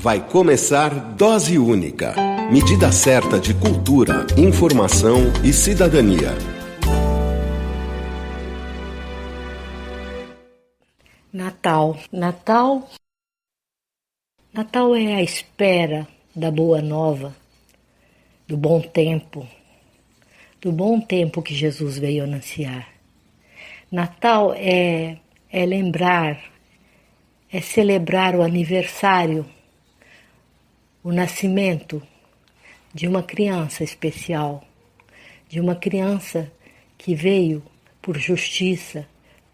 Vai começar Dose Única, medida certa de cultura, informação e cidadania. Natal é a espera da boa nova, do bom tempo que Jesus veio anunciar. Natal é lembrar, é celebrar o aniversário, o nascimento de uma criança especial, de uma criança que veio por justiça,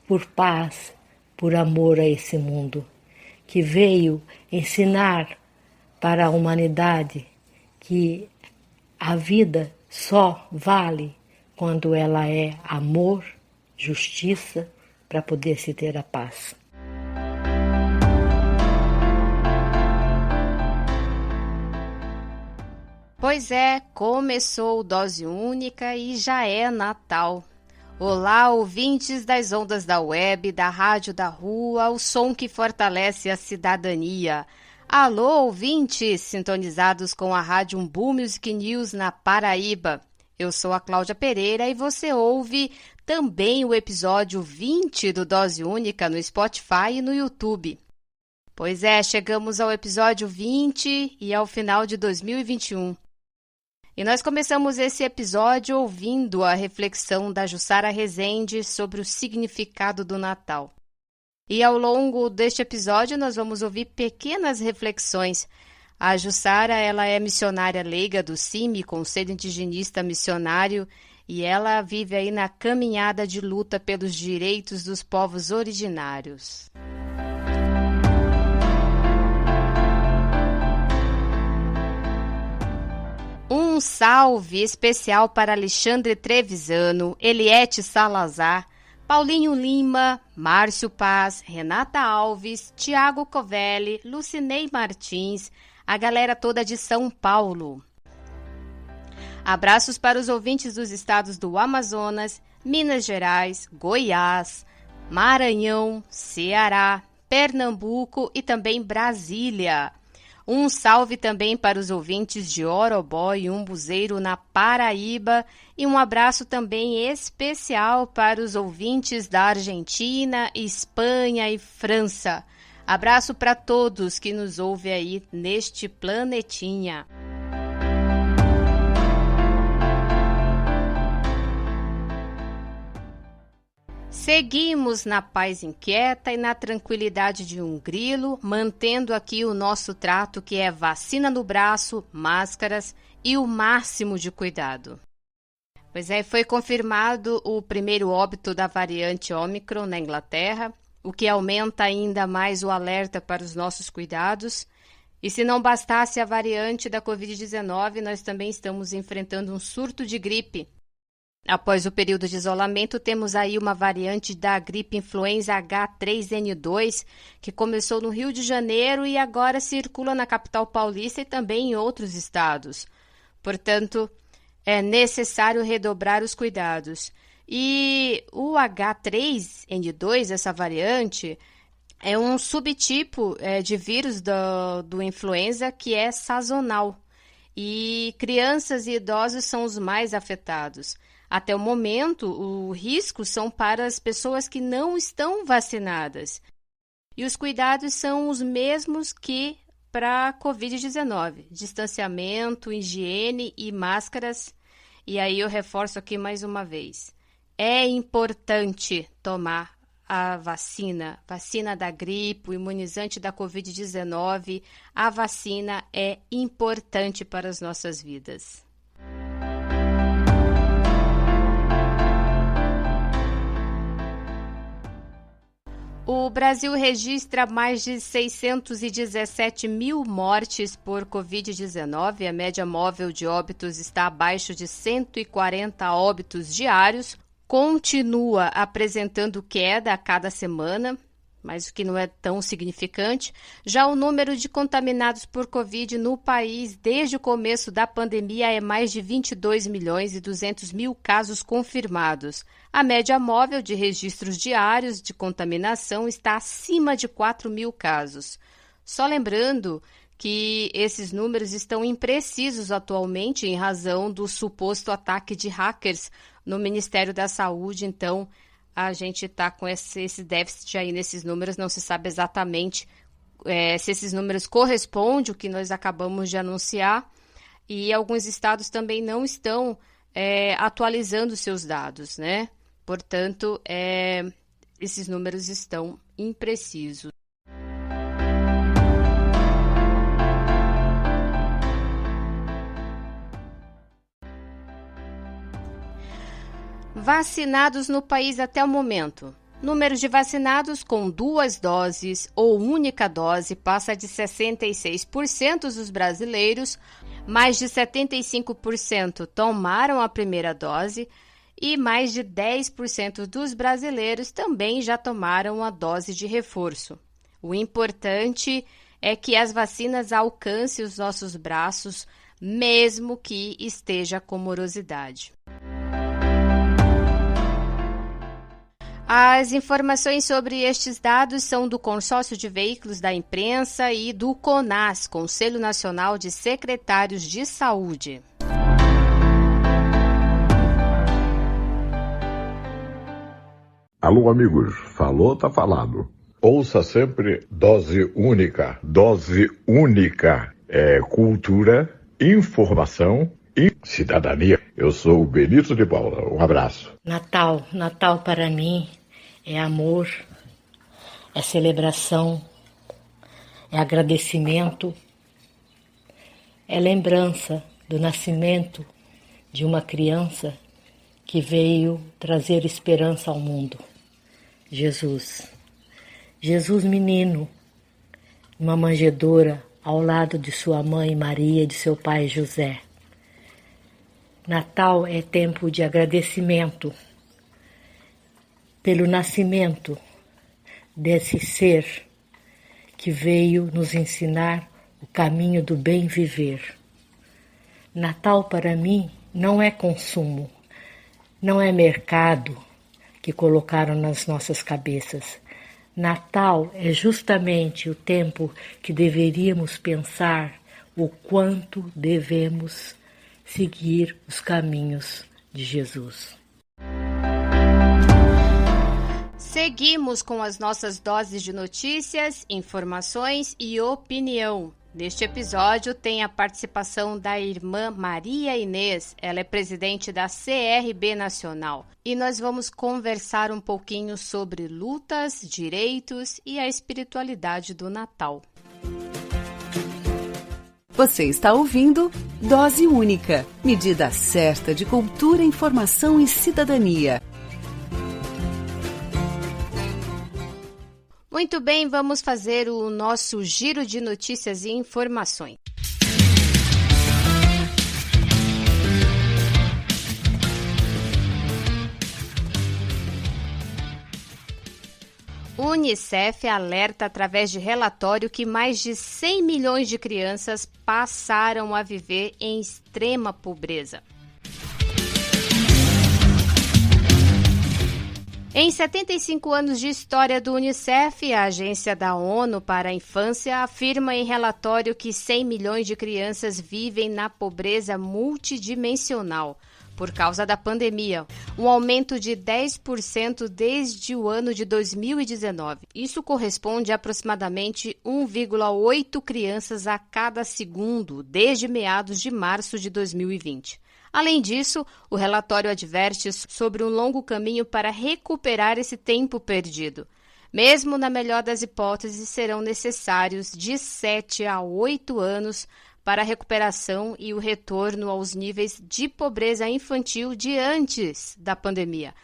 por paz, por amor a esse mundo, que veio ensinar para a humanidade que a vida só vale quando ela é amor, justiça, para poder se ter a paz. Pois é, começou o Dose Única e já é Natal. Olá, ouvintes das ondas da web, da rádio da rua, o som que fortalece a cidadania. Alô, ouvintes sintonizados com a rádio Umbu Music News na Paraíba. Eu sou a Cláudia Pereira e você ouve também o episódio 20 do Dose Única no Spotify e no YouTube. Pois é, chegamos ao episódio 20 e ao final de 2021. E nós começamos esse episódio ouvindo a reflexão da Jussara Rezende sobre o significado do Natal. E ao longo deste episódio nós vamos ouvir pequenas reflexões. A Jussara, ela é missionária leiga do CIMI, Conselho Indigenista Missionário, e ela vive aí na caminhada de luta pelos direitos dos povos originários. Um salve especial para Alexandre Trevisano, Eliette Salazar, Paulinho Lima, Márcio Paz, Renata Alves, Tiago Covelli, Lucinei Martins, a galera toda de São Paulo. Abraços para os ouvintes dos estados do Amazonas, Minas Gerais, Goiás, Maranhão, Ceará, Pernambuco e também Brasília. Um salve também para os ouvintes de Orobó e Umbuzeiro, na Paraíba, e um abraço também especial para os ouvintes da Argentina, Espanha e França. Abraço para todos que nos ouvem aí neste planetinha. Seguimos na paz inquieta e na tranquilidade de um grilo, mantendo aqui o nosso trato, que é vacina no braço, máscaras e o máximo de cuidado. Pois é, foi confirmado o primeiro óbito da variante Ômicron na Inglaterra, o que aumenta ainda mais o alerta para os nossos cuidados. E se não bastasse a variante da Covid-19, nós também estamos enfrentando um surto de gripe. Após o período de isolamento, temos aí uma variante da gripe influenza H3N2, que começou no Rio de Janeiro e agora circula na capital paulista e também em outros estados. Portanto, é necessário redobrar os cuidados. E o H3N2, essa variante, é um subtipo de vírus do influenza que é sazonal. E crianças e idosos são os mais afetados. Até o momento, o risco são para as pessoas que não estão vacinadas. E os cuidados são os mesmos que para a Covid-19. Distanciamento, higiene e máscaras. E aí eu reforço aqui mais uma vez. É importante tomar a vacina da gripe, o imunizante da Covid-19. A vacina é importante para as nossas vidas. O Brasil registra mais de 617 mil mortes por Covid-19. A média móvel de óbitos está abaixo de 140 óbitos diários. Continua apresentando queda a cada semana, mas o que não é tão significante. Já o número de contaminados por Covid no país desde o começo da pandemia é mais de 22 milhões e 200 mil casos confirmados. A média móvel de registros diários de contaminação está acima de 4 mil casos. Só lembrando que esses números estão imprecisos atualmente em razão do suposto ataque de hackers no Ministério da Saúde. Então, a gente está com esse déficit aí nesses números, não se sabe exatamente se esses números correspondem ao que nós acabamos de anunciar, e alguns estados também não estão atualizando seus dados, né? Portanto, esses números estão imprecisos. Vacinados no país até o momento. Número de vacinados com 2 doses ou única dose passa de 66% dos brasileiros, mais de 75% tomaram a primeira dose e mais de 10% dos brasileiros também já tomaram a dose de reforço. O importante é que as vacinas alcancem os nossos braços, mesmo que esteja com morosidade. As informações sobre estes dados são do Consórcio de Veículos da Imprensa e do CONAS, Conselho Nacional de Secretários de Saúde. Alô, amigos. Falou, tá falado. Ouça sempre Dose Única. Dose Única é cultura, informação e cidadania. Eu sou o Benito de Paula. Um abraço. Natal para mim é amor, é celebração, é agradecimento, é lembrança do nascimento de uma criança que veio trazer esperança ao mundo. Jesus menino, uma manjedoura ao lado de sua mãe Maria e de seu pai José. Natal é tempo de agradecimento pelo nascimento desse ser que veio nos ensinar o caminho do bem viver. Natal para mim não é consumo, não é mercado que colocaram nas nossas cabeças. Natal é justamente o tempo que deveríamos pensar o quanto devemos seguir os caminhos de Jesus. Seguimos com as nossas doses de notícias, informações e opinião. Neste episódio tem a participação da irmã Maria Inês, ela é presidente da CRB Nacional. E nós vamos conversar um pouquinho sobre lutas, direitos e a espiritualidade do Natal. Você está ouvindo Dose Única, medida certa de cultura, informação e cidadania. Muito bem, vamos fazer o nosso giro de notícias e informações. O Unicef alerta através de relatório que mais de 100 milhões de crianças passaram a viver em extrema pobreza. Em 75 anos de história do Unicef, a agência da ONU para a Infância afirma em relatório que 100 milhões de crianças vivem na pobreza multidimensional por causa da pandemia, um aumento de 10% desde o ano de 2019. Isso corresponde a aproximadamente 1,8 crianças a cada segundo, desde meados de março de 2020. Além disso, o relatório adverte sobre um longo caminho para recuperar esse tempo perdido. Mesmo na melhor das hipóteses, serão necessários de 7 a 8 anos para a recuperação e o retorno aos níveis de pobreza infantil de antes da pandemia.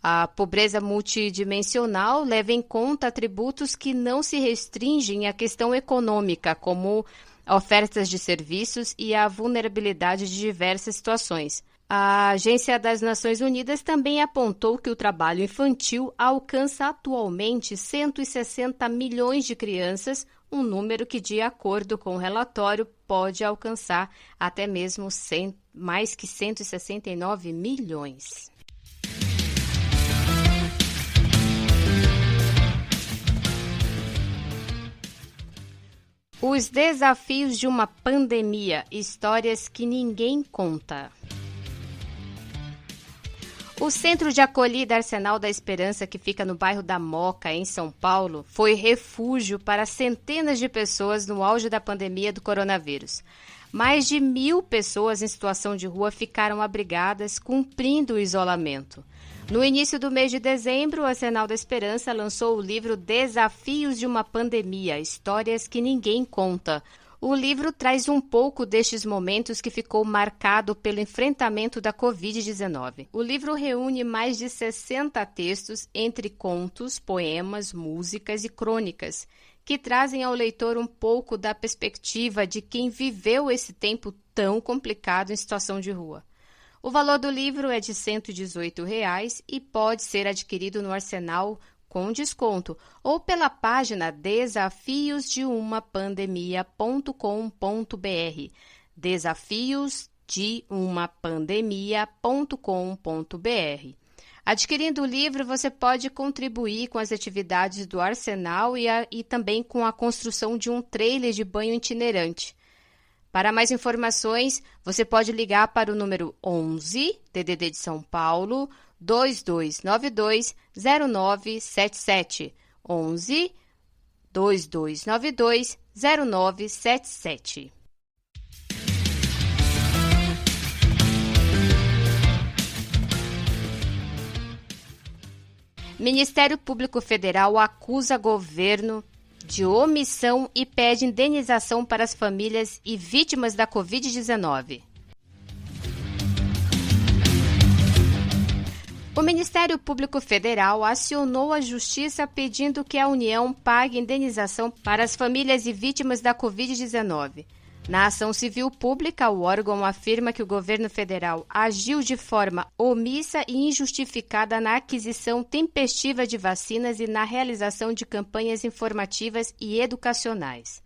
A pobreza multidimensional leva em conta atributos que não se restringem à questão econômica, como ofertas de serviços e a vulnerabilidade de diversas situações. A Agência das Nações Unidas também apontou que o trabalho infantil alcança atualmente 160 milhões de crianças, um número que, de acordo com o relatório, pode alcançar até mesmo mais que 169 milhões. Os desafios de uma pandemia, histórias que ninguém conta. O Centro de Acolhida Arsenal da Esperança, que fica no bairro da Moca, em São Paulo, foi refúgio para centenas de pessoas no auge da pandemia do coronavírus. Mais de 1.000 pessoas em situação de rua ficaram abrigadas, cumprindo o isolamento. No início do mês de dezembro, o Arsenal da Esperança lançou o livro Desafios de uma Pandemia, Histórias que Ninguém Conta. O livro traz um pouco destes momentos que ficou marcado pelo enfrentamento da Covid-19. O livro reúne mais de 60 textos, entre contos, poemas, músicas e crônicas, que trazem ao leitor um pouco da perspectiva de quem viveu esse tempo tão complicado em situação de rua. O valor do livro é de R$ 118,00 e pode ser adquirido no Arsenal com desconto ou pela página desafiosdeumapandemia.com.br, desafiosdeumapandemia.com.br. Adquirindo o livro, você pode contribuir com as atividades do Arsenal e também com a construção de um trailer de banho itinerante. Para mais informações, você pode ligar para o número 11, DDD de São Paulo, 2292-0977. 11 2292-0977. Ministério Público Federal acusa governo de omissão e pede indenização para as famílias e vítimas da Covid-19. O Ministério Público Federal acionou a Justiça pedindo que a União pague indenização para as famílias e vítimas da Covid-19. Na ação civil pública, o órgão afirma que o governo federal agiu de forma omissa e injustificada na aquisição tempestiva de vacinas e na realização de campanhas informativas e educacionais.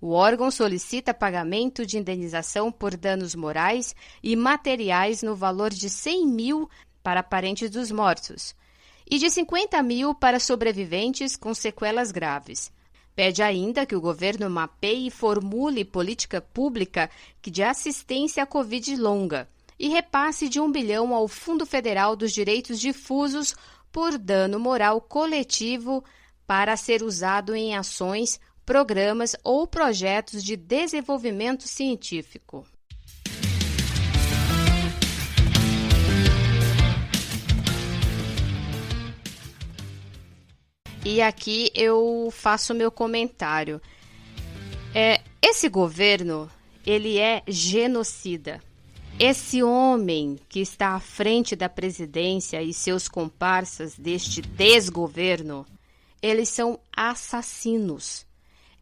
O órgão solicita pagamento de indenização por danos morais e materiais no valor de R$ 100.000 para parentes dos mortos e de R$ 50.000 para sobreviventes com sequelas graves. Pede ainda que o governo mapeie e formule política pública de assistência à Covid longa e repasse de R$ 1 bilhão ao Fundo Federal dos Direitos Difusos por dano moral coletivo para ser usado em ações, programas ou projetos de desenvolvimento científico. E aqui eu faço meu comentário. Esse governo, ele é genocida. Esse homem que está à frente da presidência e seus comparsas deste desgoverno, eles são assassinos.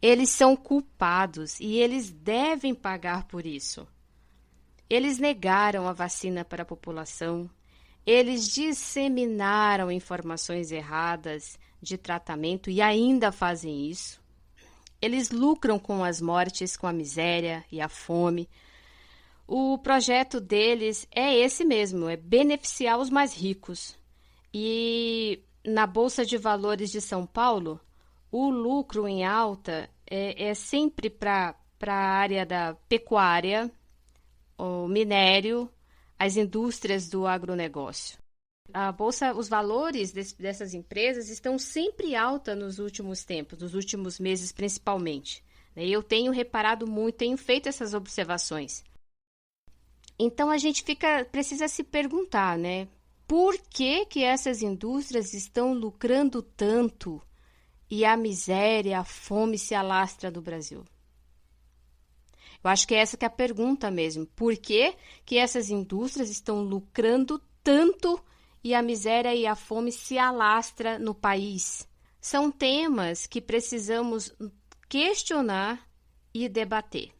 Eles são culpados e eles devem pagar por isso. Eles negaram a vacina para a população. Eles disseminaram informações erradas de tratamento e ainda fazem isso. Eles lucram com as mortes, com a miséria e a fome. O projeto deles é esse mesmo, é beneficiar os mais ricos. E na Bolsa de Valores de São Paulo, o lucro em alta é sempre para a área da pecuária, o minério, as indústrias do agronegócio. A bolsa, os valores dessas empresas estão sempre alta nos últimos tempos, nos últimos meses principalmente. Eu tenho reparado muito, tenho feito essas observações. Então a gente precisa se perguntar, né? Por que essas indústrias estão lucrando tanto e a miséria, a fome se alastra no Brasil? Eu acho que essa que é a pergunta mesmo. Por que essas indústrias estão lucrando tanto e a miséria e a fome se alastra no país? São temas que precisamos questionar e debater.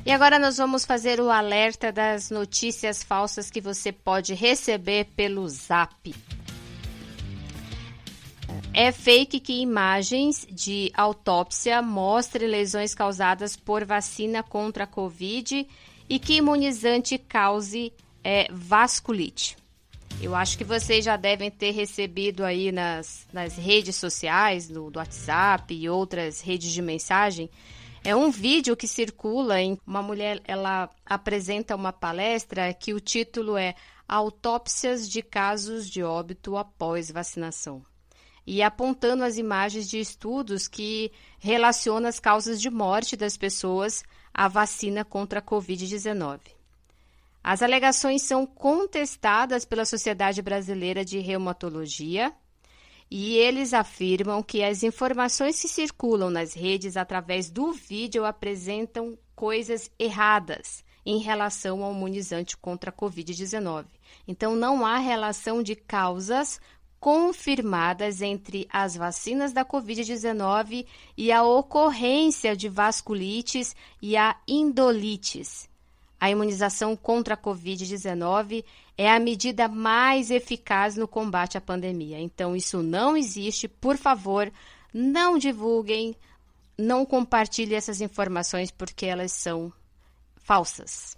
E agora nós vamos fazer o alerta das notícias falsas que você pode receber pelo Zap. É fake que imagens de autópsia mostrem lesões causadas por vacina contra a Covid e que imunizante cause vasculite. Eu acho que vocês já devem ter recebido aí nas redes sociais, do WhatsApp e outras redes de mensagem, é um vídeo que circula em uma mulher, ela apresenta uma palestra que o título é Autópsias de casos de óbito após vacinação. E apontando as imagens de estudos que relacionam as causas de morte das pessoas à vacina contra a Covid-19. As alegações são contestadas pela Sociedade Brasileira de Reumatologia e eles afirmam que as informações que circulam nas redes através do vídeo apresentam coisas erradas em relação ao imunizante contra a Covid-19. Então, não há relação de causas confirmadas entre as vacinas da Covid-19 e a ocorrência de vasculites e a endolites. A imunização contra a Covid-19 é a medida mais eficaz no combate à pandemia. Então, isso não existe. Por favor, não divulguem, não compartilhem essas informações porque elas são falsas.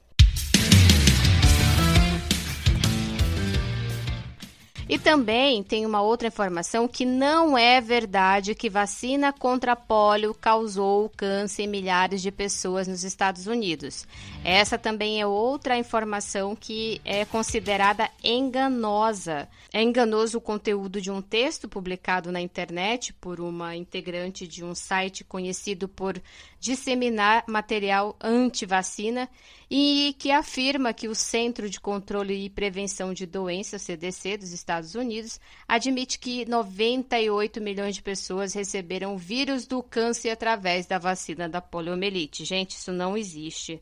E também tem uma outra informação que não é verdade que vacina contra pólio causou câncer em milhares de pessoas nos Estados Unidos. Essa também é outra informação que é considerada enganosa. É enganoso o conteúdo de um texto publicado na internet por uma integrante de um site conhecido por disseminar material anti-vacina e que afirma que o Centro de Controle e Prevenção de Doenças, CDC, dos Estados Unidos, admite que 98 milhões de pessoas receberam o vírus do câncer através da vacina da poliomielite. Gente, isso não existe.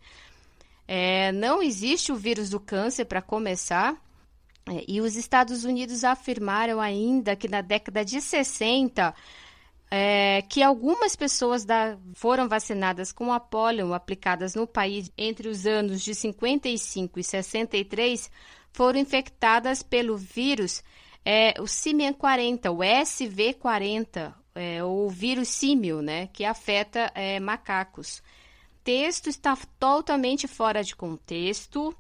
Não existe o vírus do câncer, para começar. E os Estados Unidos afirmaram ainda que na década de 60... que algumas pessoas foram vacinadas com a polio aplicadas no país entre os anos de 55 e 63 foram infectadas pelo vírus, o Simian 40, o SV40, ou vírus símio, né, que afeta macacos. O texto está totalmente fora de contexto.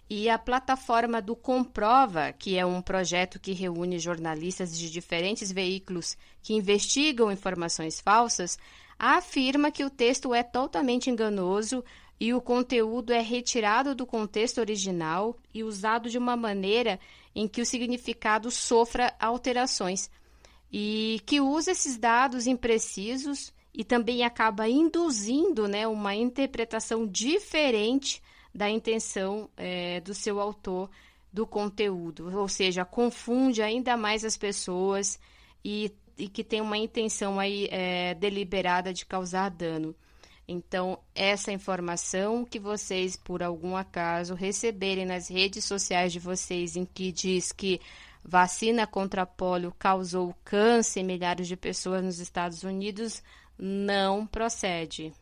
E a plataforma do Comprova, que é um projeto que reúne jornalistas de diferentes veículos que investigam informações falsas, afirma que o texto é totalmente enganoso e o conteúdo é retirado do contexto original e usado de uma maneira em que o significado sofra alterações, e que usa esses dados imprecisos e também acaba induzindo, né, uma interpretação diferente da intenção do seu autor do conteúdo, ou seja, confunde ainda mais as pessoas e que tem uma intenção aí deliberada de causar dano. Então, essa informação que vocês, por algum acaso, receberem nas redes sociais de vocês, em que diz que vacina contra pólio causou câncer em milhares de pessoas nos Estados Unidos, não procede.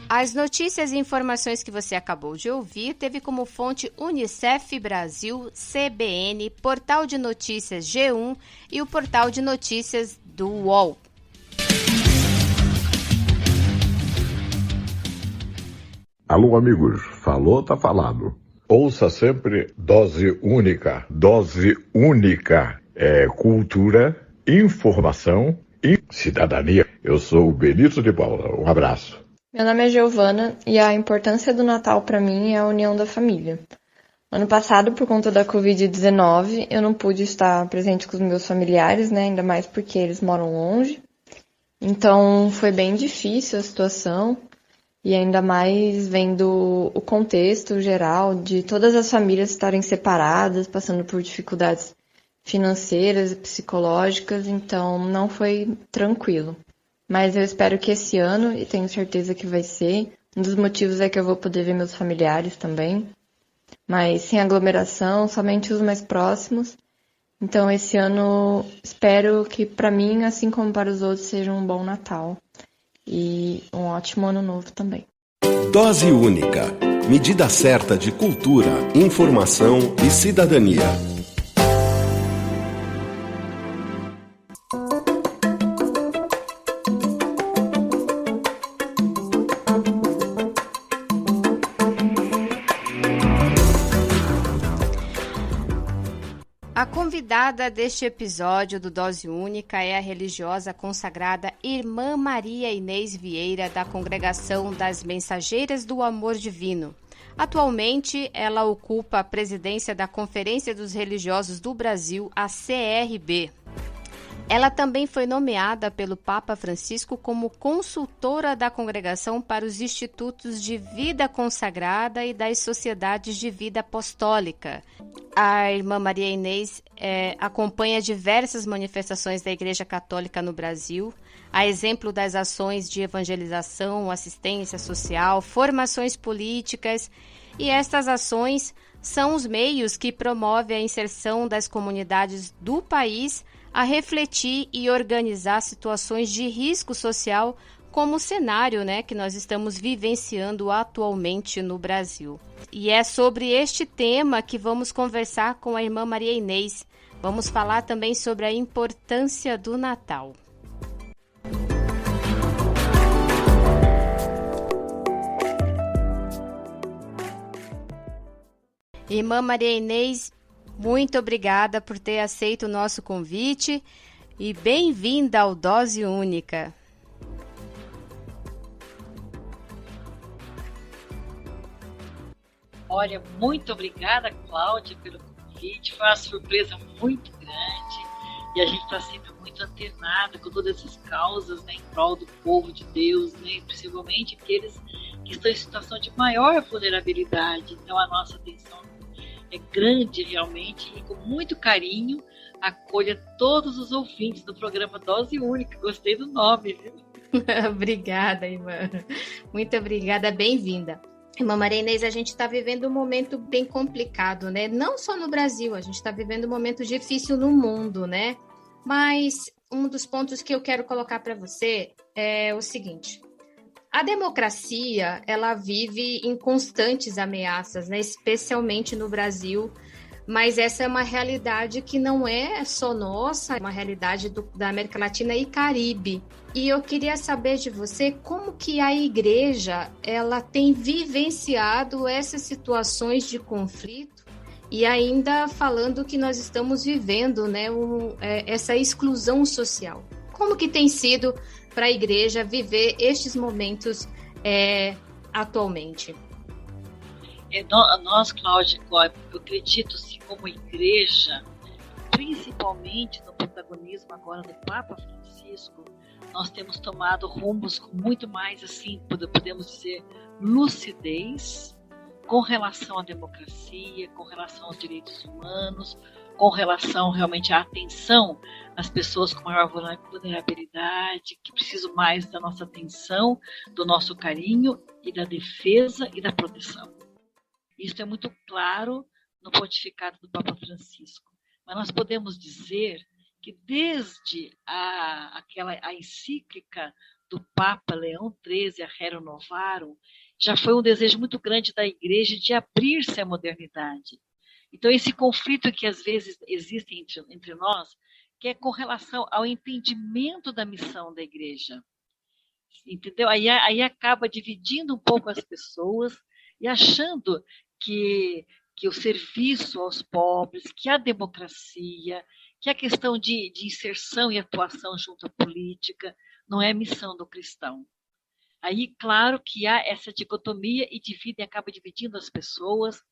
As notícias e informações que você acabou de ouvir teve como fonte Unicef Brasil, CBN, Portal de Notícias G1 e o Portal de Notícias do UOL. Alô, amigos. Falou, tá falado. Ouça sempre Dose Única. Dose Única é cultura, informação e cidadania. Eu sou o Benito de Paula. Um abraço. Meu nome é Giovana e a importância do Natal para mim é a união da família. Ano passado, por conta da Covid-19, eu não pude estar presente com os meus familiares, né? Ainda mais porque eles moram longe. Então, foi bem difícil a situação e ainda mais vendo o contexto geral de todas as famílias estarem separadas, passando por dificuldades financeiras e psicológicas, então não foi tranquilo. Mas eu espero que esse ano, e tenho certeza que vai ser, um dos motivos é que eu vou poder ver meus familiares também, mas sem aglomeração, somente os mais próximos. Então esse ano espero que para mim, assim como para os outros, seja um bom Natal e um ótimo ano novo também. Dose Única. Medida certa de cultura, informação e cidadania. A convidada deste episódio do Dose Única é a religiosa consagrada Irmã Maria Inês Vieira, da Congregação das Mensageiras do Amor Divino. Atualmente, ela ocupa a presidência da Conferência dos Religiosos do Brasil, a CRB. Ela também foi nomeada pelo Papa Francisco como consultora da congregação para os Institutos de Vida Consagrada e das Sociedades de Vida Apostólica. A irmã Maria Inês acompanha diversas manifestações da Igreja Católica no Brasil, a exemplo das ações de evangelização, assistência social, formações políticas, e estas ações são os meios que promovem a inserção das comunidades do país a refletir e organizar situações de risco social, como o cenário, que nós estamos vivenciando atualmente no Brasil. E é sobre este tema que vamos conversar com a irmã Maria Inês. Vamos falar também sobre a importância do Natal. Irmã Maria Inês, muito obrigada por ter aceito o nosso convite e bem-vinda ao Dose Única. Olha, muito obrigada, Cláudia, pelo convite. Foi uma surpresa muito grande e a gente está sempre muito antenado com todas essas causas, em prol do povo de Deus, principalmente aqueles que estão em situação de maior vulnerabilidade. Então, a nossa atenção é grande realmente e com muito carinho acolha todos os ouvintes do programa Dose Única. Gostei do nome, viu? Obrigada, irmã. Muito obrigada, bem-vinda. Irmã Maria Inês, a gente está vivendo um momento bem complicado, Não só no Brasil, a gente está vivendo um momento difícil no mundo, Mas um dos pontos que eu quero colocar para você é o seguinte: a democracia, ela vive em constantes ameaças, especialmente no Brasil, mas essa é uma realidade que não é só nossa, é uma realidade da América Latina e Caribe. E eu queria saber de você como que a igreja ela tem vivenciado essas situações de conflito e ainda falando que nós estamos vivendo essa exclusão social. Como que tem sido para a igreja viver estes momentos atualmente? Nós, Cláudia, eu acredito, sim, como igreja, principalmente no protagonismo agora do Papa Francisco, nós temos tomado rumos com muito mais, assim, podemos dizer, lucidez com relação à democracia, com relação aos direitos humanos, com relação realmente à atenção às pessoas com maior vulnerabilidade, que precisam mais da nossa atenção, do nosso carinho e da defesa e da proteção. Isso é muito claro no pontificado do Papa Francisco. Mas nós podemos dizer que desde a encíclica do Papa Leão XIII, a Rerum Novarum, já foi um desejo muito grande da Igreja de abrir-se à modernidade. Então, esse conflito que às vezes existe entre nós, que é com relação ao entendimento da missão da Igreja. Entendeu? Aí acaba dividindo um pouco as pessoas e achando que o serviço aos pobres, que a democracia, que a questão de inserção e atuação junto à política não é missão do cristão. Aí, claro que há essa dicotomia e acaba dividindo as pessoas,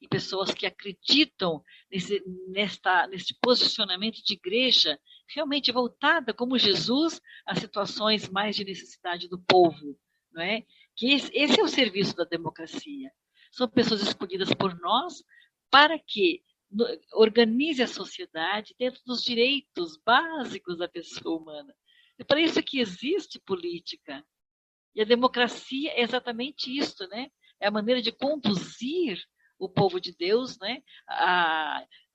e pessoas que acreditam nesse posicionamento de igreja realmente voltada, como Jesus, às situações mais de necessidade do povo. Que esse é o serviço da democracia. São pessoas escolhidas por nós para que organize a sociedade dentro dos direitos básicos da pessoa humana. É para isso que existe política. E a democracia é exatamente isso, É a maneira de conduzir o povo de Deus,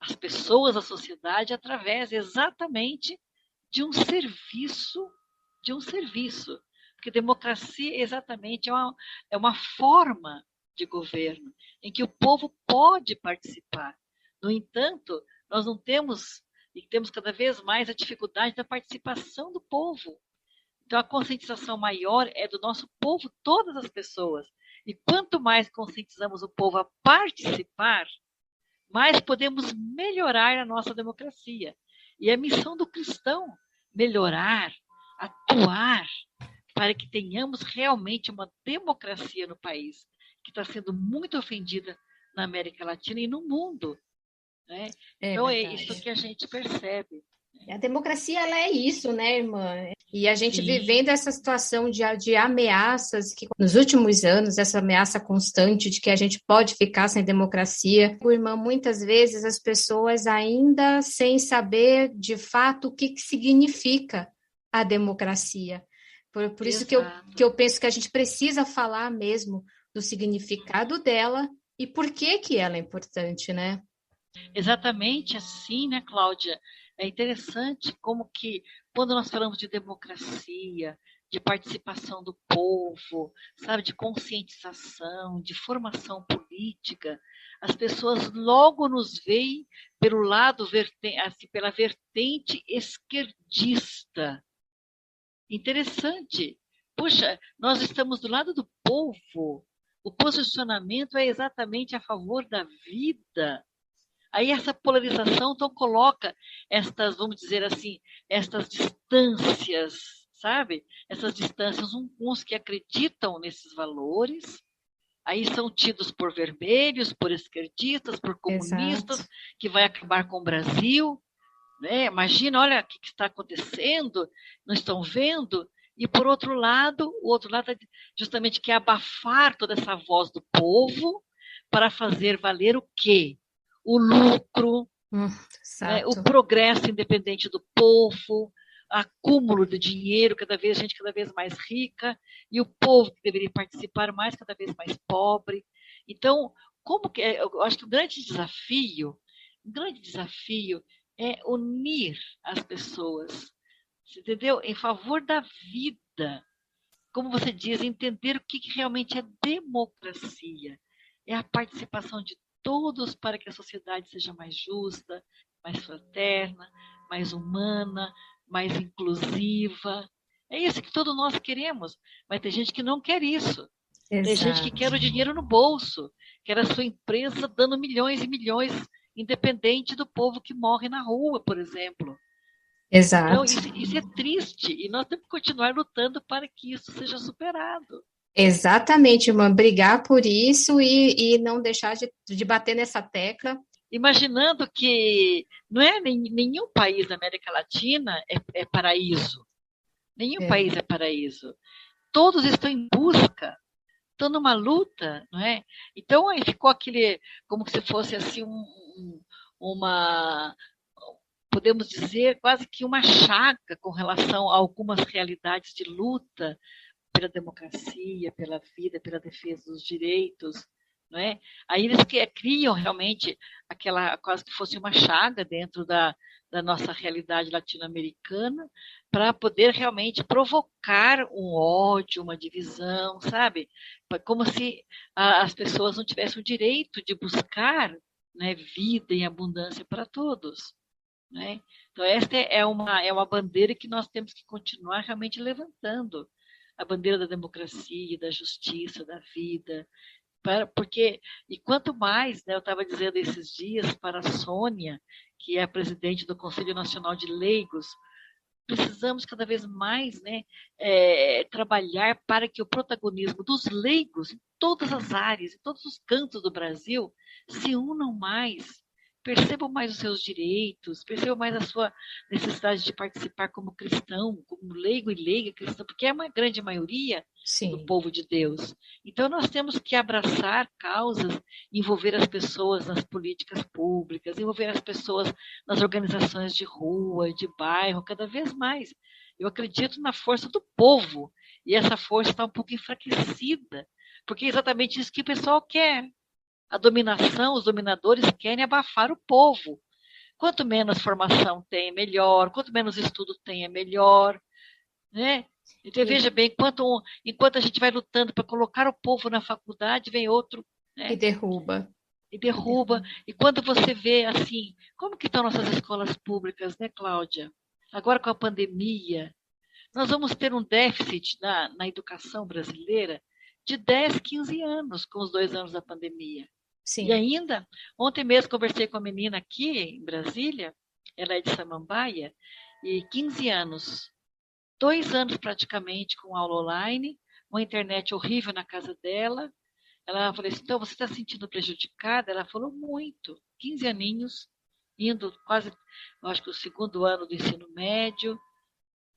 as pessoas, a sociedade, através exatamente de um serviço, Porque democracia exatamente é uma forma de governo em que o povo pode participar. No entanto, nós não temos, e temos cada vez mais a dificuldade da participação do povo. Então, a conscientização maior é do nosso povo, todas as pessoas. E quanto mais conscientizamos o povo a participar, mais podemos melhorar a nossa democracia. E a missão do cristão, melhorar, atuar, para que tenhamos realmente uma democracia no país, que está sendo muito ofendida na América Latina e no mundo. Né? Então, é isso que a gente percebe. A democracia, ela é isso, né, irmã? E a gente Sim. vivendo essa situação de ameaças, que nos últimos anos, essa ameaça constante de que a gente pode ficar sem democracia. Irmã, muitas vezes as pessoas ainda sem saber, de fato, o que significa a democracia. Por isso que eu penso que a gente precisa falar mesmo do significado dela e por que ela é importante, né? Exatamente assim, né, Cláudia? É interessante como que, quando nós falamos de democracia, de participação do povo, sabe, de conscientização, de formação política, as pessoas logo nos veem pelo lado, assim, pela vertente esquerdista. Interessante. Puxa, nós estamos do lado do povo. O posicionamento é exatamente a favor da vida. Aí essa polarização, então, coloca estas, vamos dizer assim, estas distâncias, sabe? Essas distâncias, uns que acreditam nesses valores, aí são tidos por vermelhos, por esquerdistas, por comunistas, Exato. Que vai acabar com o Brasil. Né? Imagina, olha o que está acontecendo, não estão vendo? E, por outro lado, o outro lado justamente quer abafar toda essa voz do povo para fazer valer o quê? O lucro, né, o progresso independente do povo, acúmulo de dinheiro, gente cada vez mais rica, e o povo que deveria participar mais, cada vez mais pobre. Então, eu acho que o grande desafio é unir as pessoas, entendeu? Em favor da vida. Como você diz, entender o que realmente é democracia. É a participação de todos para que a sociedade seja mais justa, mais fraterna, mais humana, mais inclusiva. É isso que todos nós queremos, mas tem gente que não quer isso. Exato. Tem gente que quer o dinheiro no bolso, quer a sua empresa dando milhões e milhões, independente do povo que morre na rua, por exemplo. Exato. Então, isso é triste, e nós temos que continuar lutando para que isso seja superado. Exatamente, irmã, brigar por isso e não deixar de bater nessa tecla. Imaginando que não é nenhum país da América Latina é paraíso. Nenhum país é paraíso. Todos estão em busca, estão numa luta, não é? Então, aí ficou aquele, como se fosse assim, podemos dizer, quase que uma chaga com relação a algumas realidades de luta pela democracia, pela vida, pela defesa dos direitos, não é? Aí eles criam realmente aquela, quase que fosse uma chaga dentro da nossa realidade latino-americana, para poder realmente provocar um ódio, uma divisão, sabe? Como se as pessoas não tivessem o direito de buscar, né, vida em abundância para todos. Né? Então, esta é uma bandeira que nós temos que continuar realmente levantando. A bandeira da democracia, da justiça, da vida. Porque, e quanto mais, né, eu estava dizendo esses dias para a Sônia, que é a presidente do Conselho Nacional de Leigos, precisamos cada vez mais, né, trabalhar para que o protagonismo dos leigos em todas as áreas, em todos os cantos do Brasil, se unam mais, percebam mais os seus direitos, percebam mais a sua necessidade de participar como cristão, como leigo e leiga cristão, porque é uma grande maioria Sim. do povo de Deus. Então, nós temos que abraçar causas, envolver as pessoas nas políticas públicas, envolver as pessoas nas organizações de rua, de bairro, cada vez mais. Eu acredito na força do povo, e essa força está um pouco enfraquecida, porque é exatamente isso que o pessoal quer. A dominação, os dominadores querem abafar o povo. Quanto menos formação tem, é melhor. Quanto menos estudo tem, é melhor. Né? Então, veja bem, enquanto a gente vai lutando para colocar o povo na faculdade, vem outro... Né? E derruba. E quando você vê, assim, como que estão nossas escolas públicas, né, Cláudia? Agora, com a pandemia, nós vamos ter um déficit na educação brasileira de 10, 15 anos, com os 2 anos da pandemia. Sim. E ainda, ontem mesmo conversei com uma menina aqui em Brasília, ela é de Samambaia, e 15 anos, 2 anos praticamente com aula online, uma internet horrível na casa dela. Ela falou assim, então você está se sentindo prejudicada? Ela falou muito, 15 aninhos, indo quase, eu acho que o 2º ano do ensino médio.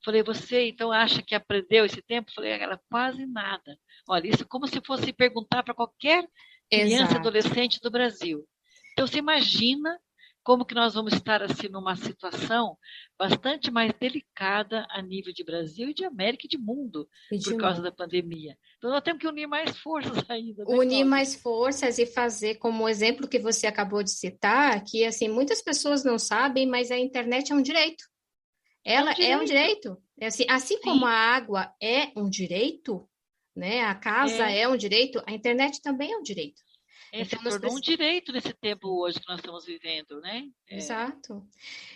Falei, você então acha que aprendeu esse tempo? Falei, ela quase nada. Olha, isso é como se fosse perguntar para qualquer criança e Exato. adolescente do Brasil. Então, você imagina como que nós vamos estar assim numa situação bastante mais delicada a nível de Brasil e de América e de mundo por causa da pandemia. Então, nós temos que unir mais forças ainda, né, Unir Cláudia? mais forças e fazer como o exemplo que você acabou de citar, que assim, muitas pessoas não sabem, mas a internet é um direito. Ela é um direito. É assim como a Sim, água é um direito, né? A casa é. é um direito, a internet também é um direito. Se Então, tornou um direito nesse tempo hoje que nós estamos vivendo, né? exato.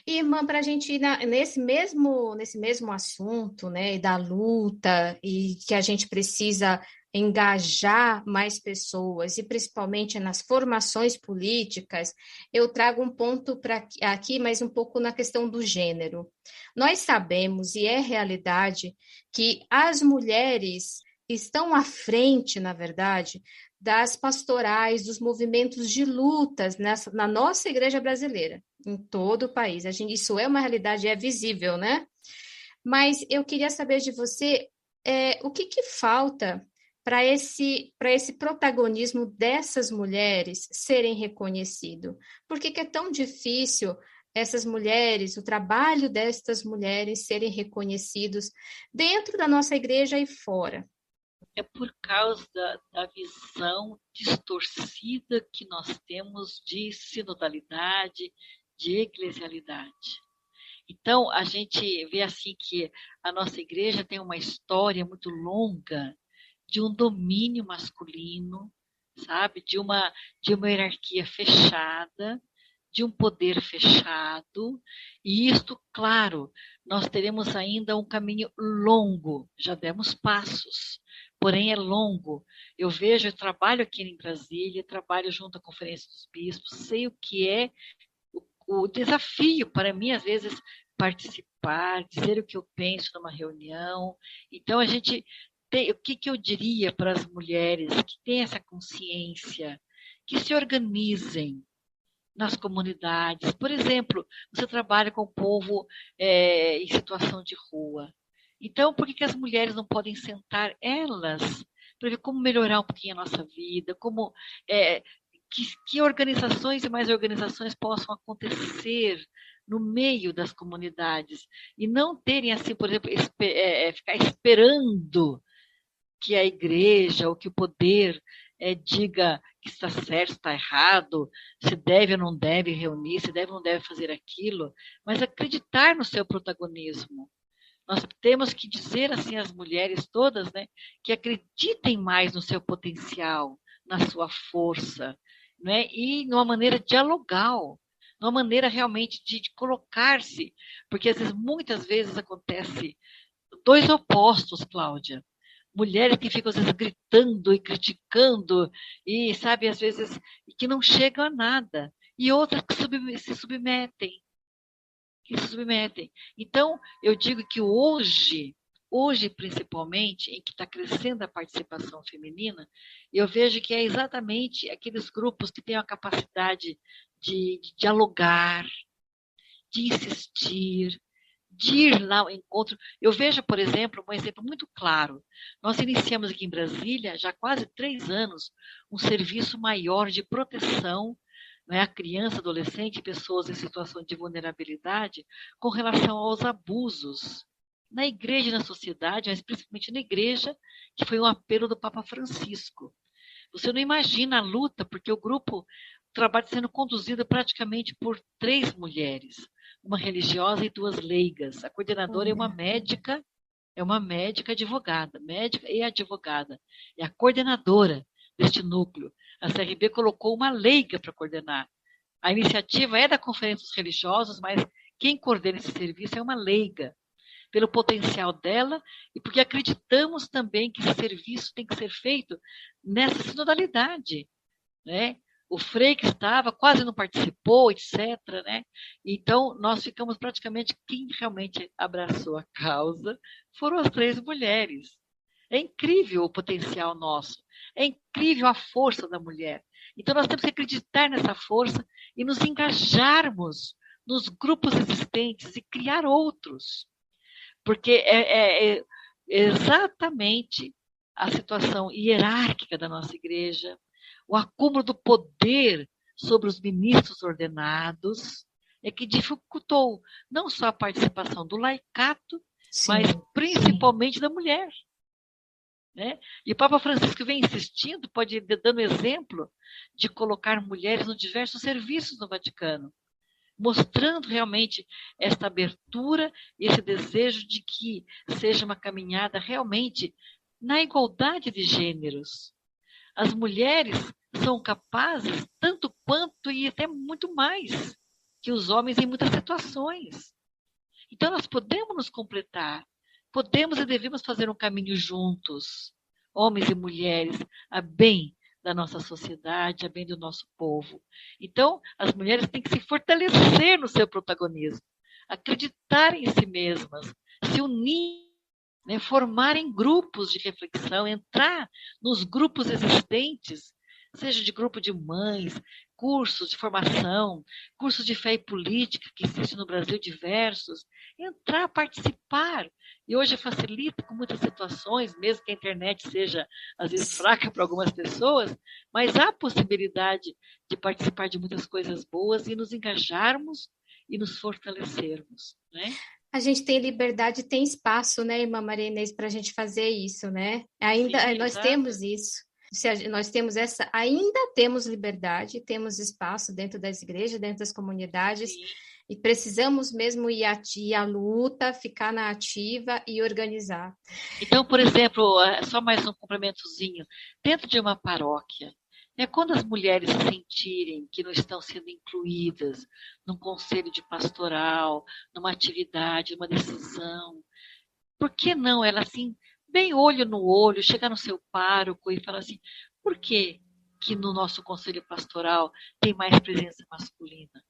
E, irmã, para a gente ir nesse mesmo assunto, né, e da luta, e que a gente precisa engajar mais pessoas, e principalmente nas formações políticas, eu trago um ponto para aqui, mas um pouco na questão do gênero. Nós sabemos, e é realidade, que as mulheres estão à frente, na verdade, das pastorais, dos movimentos de lutas na nossa igreja brasileira, em todo o país. Isso é uma realidade, é visível, né? Mas eu queria saber de você, o que falta para esse protagonismo dessas mulheres serem reconhecido? Por que é tão difícil essas mulheres, o trabalho destas mulheres serem reconhecidos dentro da nossa igreja e fora? É por causa da visão distorcida que nós temos de sinodalidade, de eclesialidade. Então, a gente vê assim que a nossa igreja tem uma história muito longa de um domínio masculino, sabe? De uma hierarquia fechada, de um poder fechado, e isto, claro, nós teremos ainda um caminho longo, já demos passos, porém é longo. Eu vejo, eu trabalho aqui em Brasília, trabalho junto à Conferência dos Bispos, sei o que é o desafio para mim, às vezes, participar, dizer o que eu penso numa reunião. Então, a gente tem, o que eu diria para as mulheres que têm essa consciência, que se organizem nas comunidades. Por exemplo, você trabalha com o povo em situação de rua. Então, por que as mulheres não podem sentar elas para ver como melhorar um pouquinho a nossa vida, como que organizações e mais organizações possam acontecer no meio das comunidades e não terem assim, por exemplo, ficar esperando que a igreja ou que o poder diga que está certo, está errado, se deve ou não deve reunir, se deve ou não deve fazer aquilo, mas acreditar no seu protagonismo. Nós temos que dizer assim às mulheres todas, né, que acreditem mais no seu potencial, na sua força, né, e numa maneira dialogal, numa maneira realmente de colocar-se, porque às vezes, muitas vezes acontece dois opostos, Cláudia. Mulheres que ficam, às vezes, gritando e criticando, e, sabe, às vezes, que não chegam a nada. E outras que se submetem. Então, eu digo que hoje principalmente, em que está crescendo a participação feminina, eu vejo que é exatamente aqueles grupos que têm a capacidade de dialogar, de insistir, de ir lá ao encontro. Eu vejo, por exemplo, um exemplo muito claro. Nós iniciamos aqui em Brasília, já há quase 3 anos, um serviço maior de proteção, né, a criança, adolescente, pessoas em situação de vulnerabilidade, com relação aos abusos na igreja e na sociedade, mas principalmente na igreja, que foi um apelo do Papa Francisco. Você não imagina a luta, porque o trabalho sendo conduzido praticamente por 3 mulheres, uma religiosa e 2 leigas. A coordenadora é uma médica advogada, médica e advogada. É a coordenadora deste núcleo. A CRB colocou uma leiga para coordenar. A iniciativa é da Conferência dos Religiosos, mas quem coordena esse serviço é uma leiga, pelo potencial dela e porque acreditamos também que esse serviço tem que ser feito nessa sinodalidade, né? O Frei que estava quase não participou, etc., né? Então, nós ficamos praticamente, quem realmente abraçou a causa foram as 3 mulheres. É incrível o potencial nosso, é incrível a força da mulher. Então, nós temos que acreditar nessa força e nos engajarmos nos grupos existentes e criar outros, porque é exatamente a situação hierárquica da nossa igreja, o acúmulo do poder sobre os ministros ordenados, é que dificultou não só a participação do laicato, mas principalmente da mulher. Né? E o Papa Francisco vem insistindo, pode ir dando exemplo, de colocar mulheres nos diversos serviços no Vaticano, mostrando realmente esta abertura, esse desejo de que seja uma caminhada realmente na igualdade de gêneros. As mulheres são capazes tanto quanto e até muito mais que os homens em muitas situações. Então nós podemos nos completar, podemos e devemos fazer um caminho juntos, homens e mulheres, a bem da nossa sociedade, a bem do nosso povo. Então, as mulheres têm que se fortalecer no seu protagonismo, acreditar em si mesmas, se unir, né, formarem grupos de reflexão, entrar nos grupos existentes, seja de grupo de mães, cursos de formação, cursos de fé e política, que existem no Brasil diversos, entrar, participar. E hoje facilita com muitas situações, mesmo que a internet seja, às vezes, fraca para algumas pessoas, mas há a possibilidade de participar de muitas coisas boas e nos engajarmos e nos fortalecermos, né? A gente tem liberdade e tem espaço, né, irmã Maria Inês, para a gente fazer isso, né? Ainda Sim, nós exato. temos isso. Nós temos ainda temos liberdade, temos espaço dentro das igrejas, dentro das comunidades, Sim. E precisamos mesmo ir à luta, ficar na ativa e organizar. Então, por exemplo, só mais um complementozinho, dentro de uma paróquia, né, quando as mulheres se sentirem que não estão sendo incluídas num conselho de pastoral, numa atividade, numa decisão, por que não ela assim, bem olho no olho, chegar no seu pároco e falar assim, por que no nosso conselho pastoral tem mais presença masculina?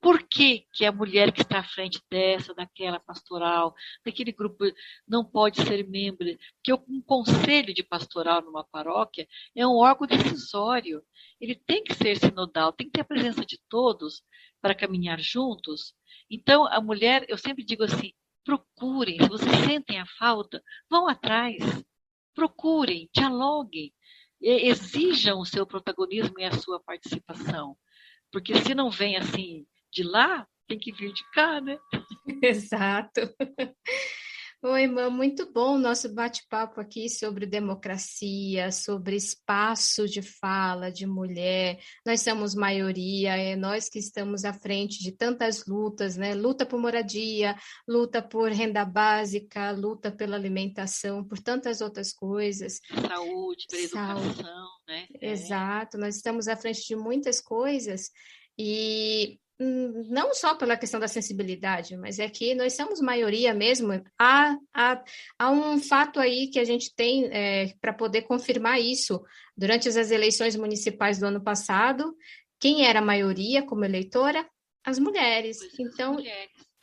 Por que a mulher que está à frente dessa, daquela pastoral, daquele grupo, não pode ser membro? Porque um conselho de pastoral numa paróquia é um órgão decisório. Ele tem que ser sinodal, tem que ter a presença de todos para caminhar juntos. Então, a mulher, eu sempre digo assim, procurem, se vocês sentem a falta, vão atrás, procurem, dialoguem, exijam o seu protagonismo e a sua participação. Porque se não vem assim de lá, tem que vir de cá, né? Exato. Oi, irmã, muito bom o nosso bate-papo aqui sobre democracia, sobre espaço de fala de mulher. Nós somos maioria, é nós que estamos à frente de tantas lutas, né? Luta por moradia, luta por renda básica, luta pela alimentação, por tantas outras coisas. Saúde, pela educação, né? Exato, nós estamos à frente de muitas coisas e não só pela questão da sensibilidade, mas é que nós somos maioria mesmo. Há um fato aí que a gente tem para poder confirmar isso. Durante as eleições municipais do ano passado, quem era a maioria como eleitora? As mulheres. Então,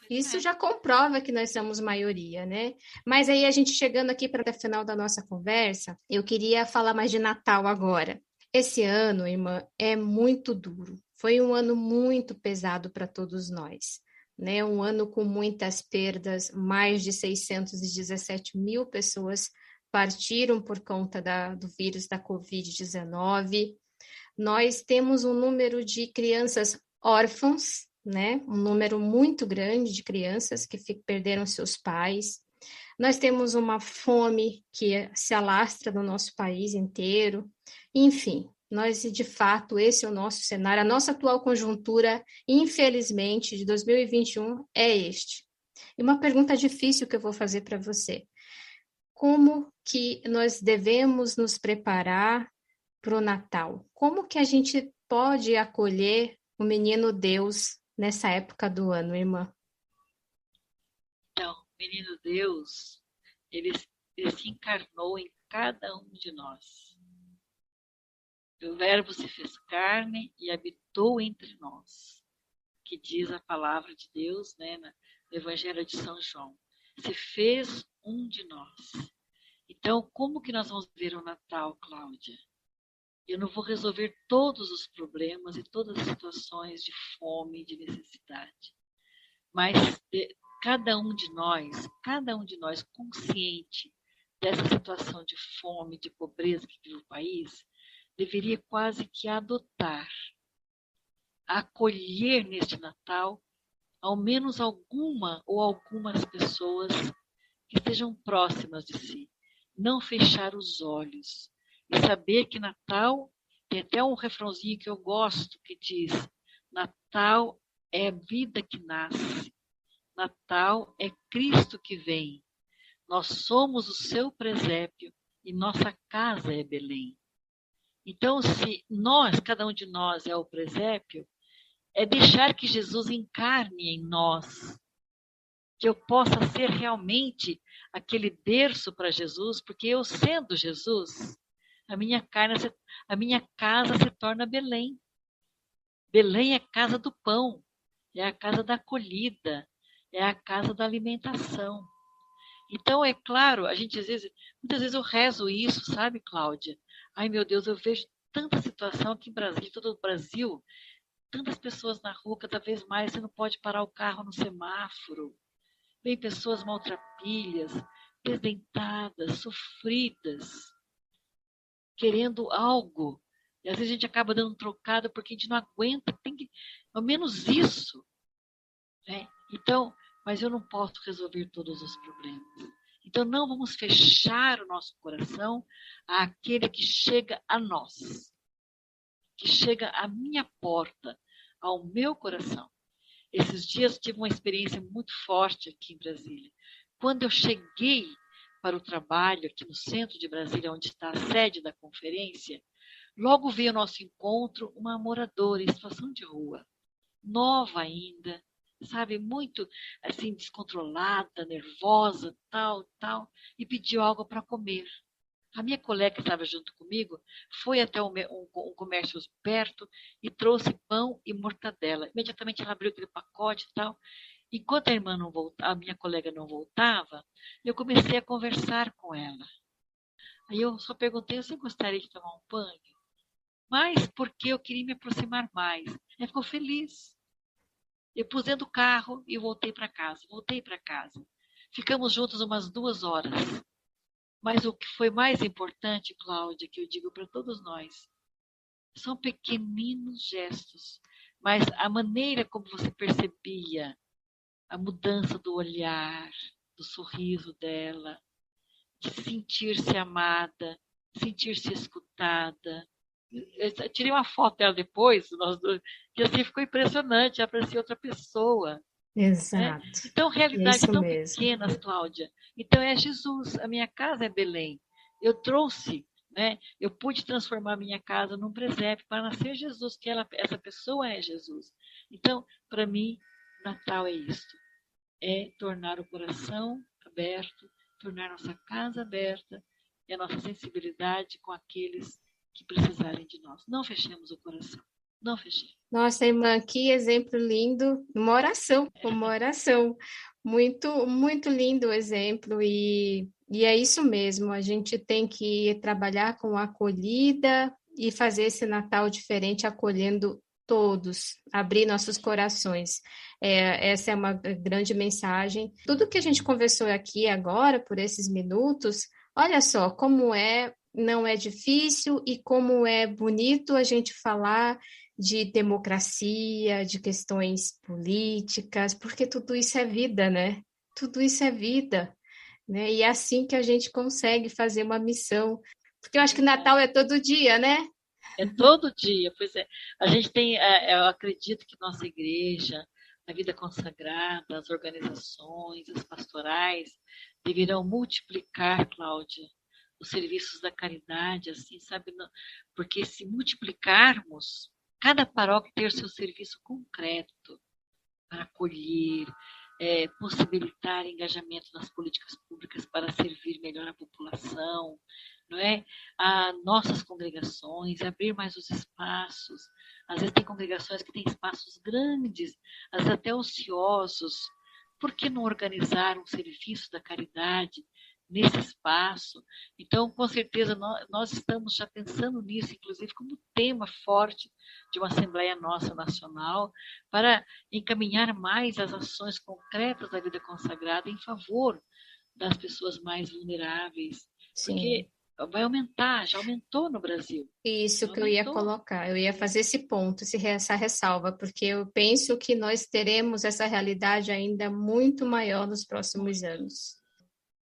isso já comprova que nós somos maioria, né? Mas aí a gente chegando aqui para o final da nossa conversa, eu queria falar mais de Natal agora. Esse ano, irmã, é muito duro. Foi um ano muito pesado para todos nós, né? Um ano com muitas perdas, mais de 617 mil pessoas partiram por conta do vírus da Covid-19. Nós temos um número de crianças órfãos, né? Um número muito grande de crianças que perderam seus pais. Nós temos uma fome que se alastra no nosso país inteiro. Enfim, nós, de fato, esse é o nosso cenário. A nossa atual conjuntura, infelizmente, de 2021 é este. E uma pergunta difícil que eu vou fazer para você. Como que nós devemos nos preparar para o Natal? Como que a gente pode acolher o menino Deus nessa época do ano, irmã? Então, o menino Deus, ele se encarnou em cada um de nós. O Verbo se fez carne e habitou entre nós, que diz a palavra de Deus, né, no Evangelho de São João. Se fez um de nós. Então, como que nós vamos ver o Natal, Cláudia? Eu não vou resolver todos os problemas e todas as situações de fome e de necessidade. Mas cada um de nós consciente dessa situação de fome, de pobreza que vive o país, deveria quase que adotar, acolher neste Natal, ao menos alguma ou algumas pessoas que estejam próximas de si. Não fechar os olhos e saber que Natal, tem até um refrãozinho que eu gosto, que diz: Natal é vida que nasce, Natal é Cristo que vem, nós somos o seu presépio e nossa casa é Belém. Então, se cada um de nós é o presépio, é deixar que Jesus encarne em nós, que eu possa ser realmente aquele berço para Jesus, porque eu sendo Jesus, a minha casa se torna Belém. Belém é a casa do pão, é a casa da acolhida, é a casa da alimentação. Então, é claro, muitas vezes eu rezo isso, sabe, Cláudia? Ai, meu Deus, eu vejo tanta situação aqui em Brasília, todo o Brasil, tantas pessoas na rua, cada vez mais você não pode parar o carro no semáforo. Vem pessoas maltrapilhas, desdentadas, sofridas, querendo algo. E às vezes a gente acaba dando trocada porque a gente não aguenta, tem que, ao menos isso. Né? Então, mas eu não posso resolver todos os problemas. Então, não vamos fechar o nosso coração àquele que chega a nós, que chega à minha porta, ao meu coração. Esses dias eu tive uma experiência muito forte aqui em Brasília. Quando eu cheguei para o trabalho aqui no centro de Brasília, onde está a sede da conferência, logo veio ao nosso encontro uma moradora em situação de rua, nova ainda, sabe, muito assim descontrolada, nervosa, tal, e pediu algo para comer. A minha colega que estava junto comigo foi até um comércio perto e trouxe pão e mortadela. Imediatamente ela abriu aquele pacote e tal. Enquanto a minha colega não voltava, eu comecei a conversar com ela. Aí eu só perguntei: você gostaria de tomar um banho? Mas porque eu queria me aproximar mais. Ela ficou feliz. Eu pus dentro do carro e voltei para casa. Ficamos juntos umas 2 horas. Mas o que foi mais importante, Cláudia, que eu digo para todos nós, são pequeninos gestos, mas a maneira como você percebia a mudança do olhar, do sorriso dela, de sentir-se amada, sentir-se escutada. Eu tirei uma foto dela depois, nós dois, e assim ficou impressionante, ela parecia outra pessoa. Exato. Né? Então, realidades tão mesmo. pequenas, Cláudia. Então, é Jesus, a minha casa é Belém. Eu trouxe, né? Eu pude transformar a minha casa num presépio para nascer Jesus, que essa pessoa é Jesus. Então, para mim, Natal é isto. É tornar o coração aberto, tornar nossa casa aberta e a nossa sensibilidade com aqueles que precisarem de nós. Não fechemos o coração. Não fechei. Nossa, irmã, que exemplo lindo. Uma oração. Muito, muito lindo o exemplo. E é isso mesmo. A gente tem que trabalhar com a acolhida e fazer esse Natal diferente, acolhendo todos, abrir nossos corações. Essa é uma grande mensagem. Tudo que a gente conversou aqui agora, por esses minutos, olha só como não é difícil e como é bonito a gente falar de democracia, de questões políticas, porque tudo isso é vida, né? Tudo isso é vida, né? E é assim que a gente consegue fazer uma missão. Porque eu acho que Natal é todo dia, né? É todo dia, pois é. A gente tem, eu acredito que nossa igreja, a vida consagrada, as organizações, as pastorais, deverão multiplicar, Cláudia, os serviços da caridade, assim, sabe? Porque se multiplicarmos, cada paróquia ter seu serviço concreto para acolher, possibilitar engajamento nas políticas públicas para servir melhor a população, não é? A nossas congregações, abrir mais os espaços. Às vezes tem congregações que têm espaços grandes, às vezes até ociosos. Por que não organizar um serviço da caridade nesse espaço? Então, com certeza, nós estamos já pensando nisso, inclusive como tema forte de uma Assembleia Nossa Nacional, para encaminhar mais as ações concretas da vida consagrada em favor das pessoas mais vulneráveis. Sim. Porque vai aumentar, já aumentou no Brasil. Isso que eu ia colocar, eu ia fazer esse ponto, essa ressalva, porque eu penso que nós teremos essa realidade ainda muito maior nos próximos anos.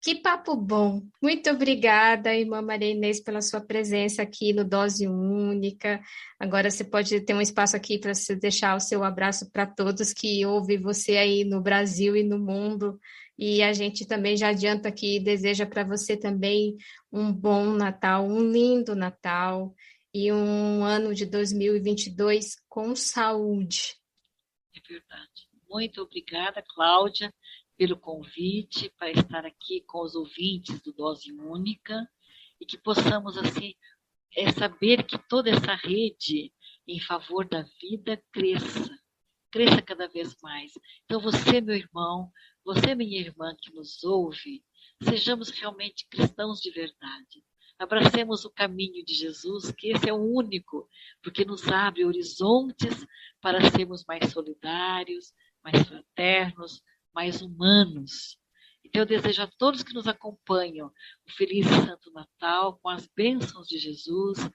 Que papo bom! Muito obrigada, irmã Maria Inês, pela sua presença aqui no Dose Única. Agora você pode ter um espaço aqui para você deixar o seu abraço para todos que ouvem você aí no Brasil e no mundo. E a gente também já adianta aqui, deseja para você também um bom Natal, um lindo Natal e um ano de 2022 com saúde. É verdade. Muito obrigada, Cláudia, pelo convite para estar aqui com os ouvintes do Dose Única e que possamos, assim, saber que toda essa rede em favor da vida cresça cada vez mais. Então, você, meu irmão, você, minha irmã que nos ouve, sejamos realmente cristãos de verdade. Abracemos o caminho de Jesus, que esse é o único, porque nos abre horizontes para sermos mais solidários, mais fraternos, mais humanos. Então, eu desejo a todos que nos acompanham um feliz e santo Natal, com as bênçãos de Jesus,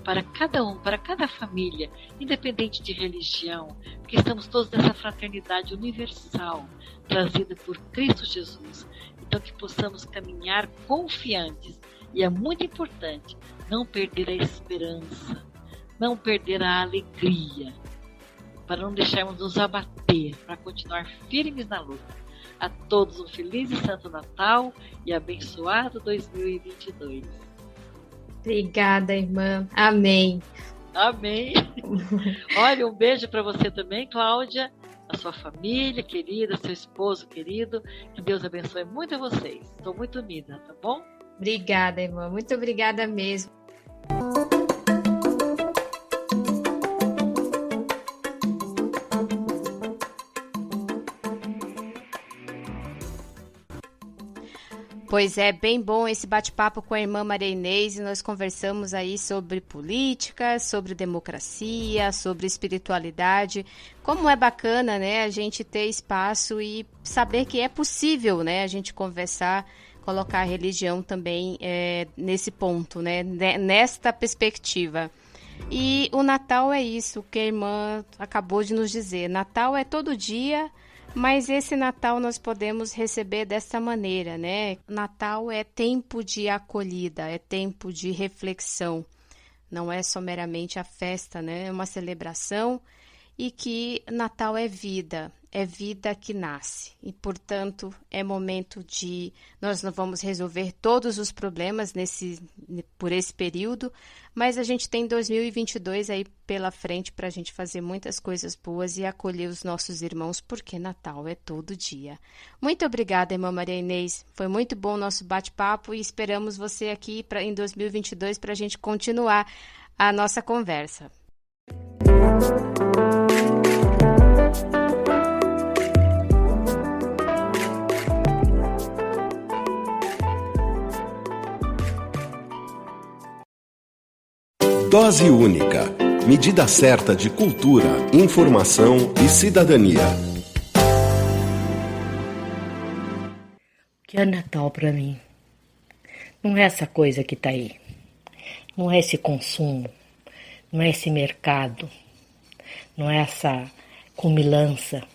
para cada um, para cada família, independente de religião, porque estamos todos nessa fraternidade universal, trazida por Cristo Jesus. Então, que possamos caminhar confiantes. E é muito importante não perder a esperança, não perder a alegria, para não deixarmos nos abater, para continuar firmes na luta. A todos um feliz e santo Natal e abençoado 2022. Obrigada, irmã. Amém. Amém. Olha, um beijo para você também, Cláudia, a sua família querida, seu esposo querido. Que Deus abençoe muito vocês. Estou muito unida, tá bom? Obrigada, irmã. Muito obrigada mesmo. Pois é, bem bom esse bate-papo com a irmã Maria Inês, e nós conversamos aí sobre política, sobre democracia, sobre espiritualidade. Como é bacana, né, a gente ter espaço e saber que é possível, né, a gente conversar, colocar a religião também nesse ponto, né, nesta perspectiva. E o Natal é isso que a irmã acabou de nos dizer. Natal é todo dia, mas esse Natal nós podemos receber dessa maneira, né? Natal é tempo de acolhida, é tempo de reflexão. Não é só meramente a festa, né? É uma celebração, e que Natal é vida que nasce. E, portanto, é momento de... Nós não vamos resolver todos os problemas por esse período, mas a gente tem 2022 aí pela frente para a gente fazer muitas coisas boas e acolher os nossos irmãos, porque Natal é todo dia. Muito obrigada, irmã Maria Inês. Foi muito bom o nosso bate-papo e esperamos você aqui em 2022 para a gente continuar a nossa conversa. Dose Única. Medida certa de cultura, informação e cidadania. O que é Natal para mim? Não é essa coisa que está aí. Não é esse consumo. Não é esse mercado. Não é essa cumilança.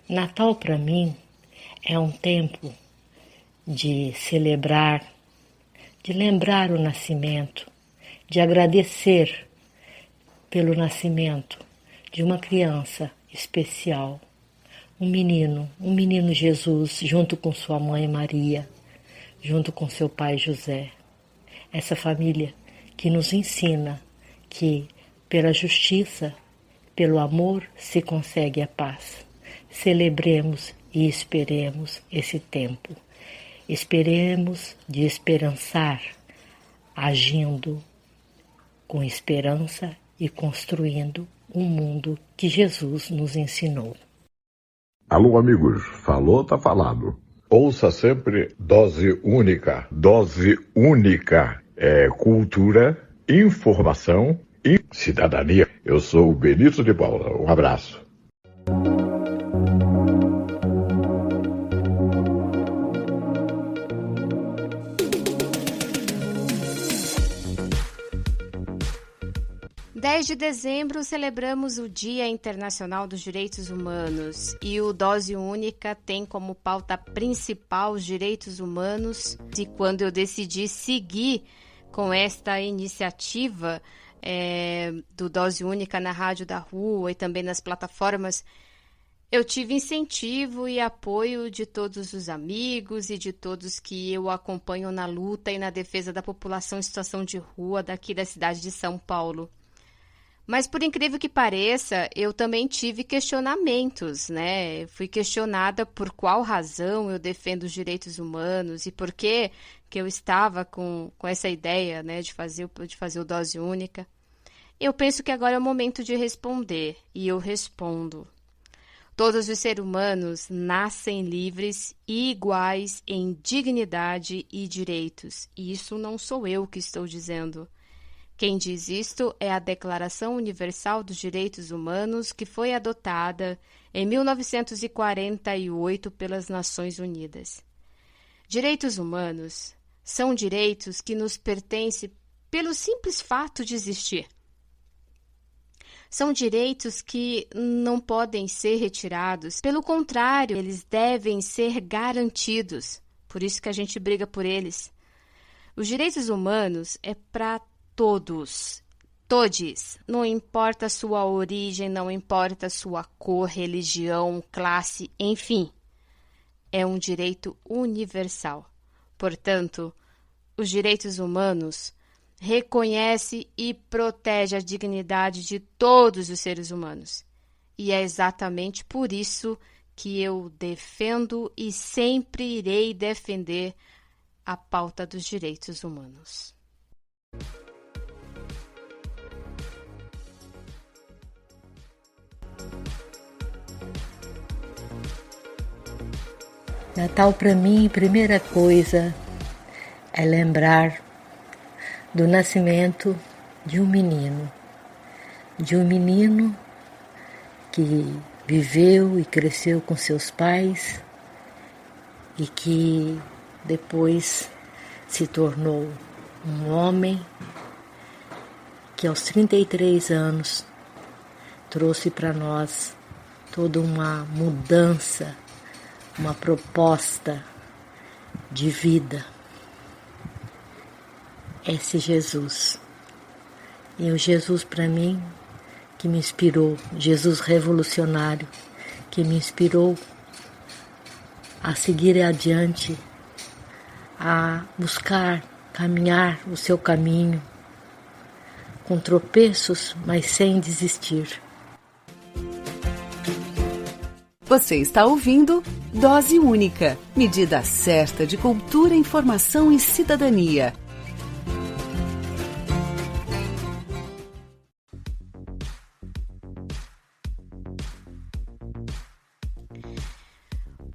Natal para mim é um tempo de celebrar, de lembrar o nascimento, de agradecer pelo nascimento de uma criança especial, um menino Jesus, junto com sua mãe Maria, junto com seu pai José. Essa família que nos ensina que pela justiça, pelo amor se consegue a paz. Celebremos e esperemos esse tempo. Esperemos de esperançar, agindo com esperança e construindo um mundo que Jesus nos ensinou. Alô, amigos, falou, tá falado. Ouça sempre Dose Única. Dose Única é cultura, informação e cidadania. Eu sou o Benito de Paula. Um abraço. De dezembro, celebramos o Dia Internacional dos Direitos Humanos e o Dose Única tem como pauta principal os direitos humanos. E quando eu decidi seguir com esta iniciativa do Dose Única na Rádio da Rua e também nas plataformas, eu tive incentivo e apoio de todos os amigos e de todos que eu acompanho na luta e na defesa da população em situação de rua daqui da cidade de São Paulo. Mas, por incrível que pareça, eu também tive questionamentos, né? Fui questionada por qual razão eu defendo os direitos humanos e por que eu estava com essa ideia, né, de fazer o Dose Única. Eu penso que agora é o momento de responder, e eu respondo. Todos os seres humanos nascem livres e iguais em dignidade e direitos. E isso não sou eu que estou dizendo. Quem diz isto é a Declaração Universal dos Direitos Humanos, que foi adotada em 1948 pelas Nações Unidas. Direitos humanos são direitos que nos pertencem pelo simples fato de existir. São direitos que não podem ser retirados. Pelo contrário, eles devem ser garantidos. Por isso que a gente briga por eles. Os direitos humanos é para todos, todes, não importa a sua origem, não importa a sua cor, religião, classe, enfim, é um direito universal. Portanto, os direitos humanos reconhecem e protegem a dignidade de todos os seres humanos. E é exatamente por isso que eu defendo e sempre irei defender a pauta dos direitos humanos. Natal para mim, primeira coisa é lembrar do nascimento de um menino que viveu e cresceu com seus pais e que depois se tornou um homem que aos 33 anos trouxe para nós toda uma mudança, uma proposta de vida. Esse Jesus. E o Jesus para mim que me inspirou, Jesus revolucionário, que me inspirou a seguir adiante, a buscar, caminhar o seu caminho, com tropeços, mas sem desistir. Você está ouvindo Dose Única, medida certa de cultura, informação e cidadania.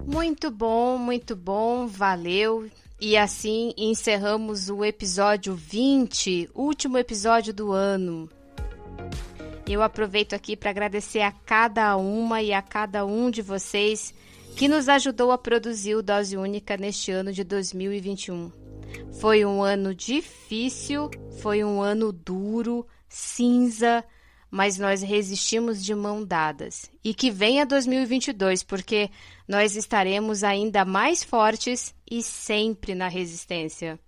Muito bom, valeu. E assim encerramos o episódio 20, último episódio do ano. Eu aproveito aqui para agradecer a cada uma e a cada um de vocês que nos ajudou a produzir o Dose Única neste ano de 2021. Foi um ano difícil, foi um ano duro, cinza, mas nós resistimos de mão dadas. E que venha 2022, porque nós estaremos ainda mais fortes e sempre na resistência.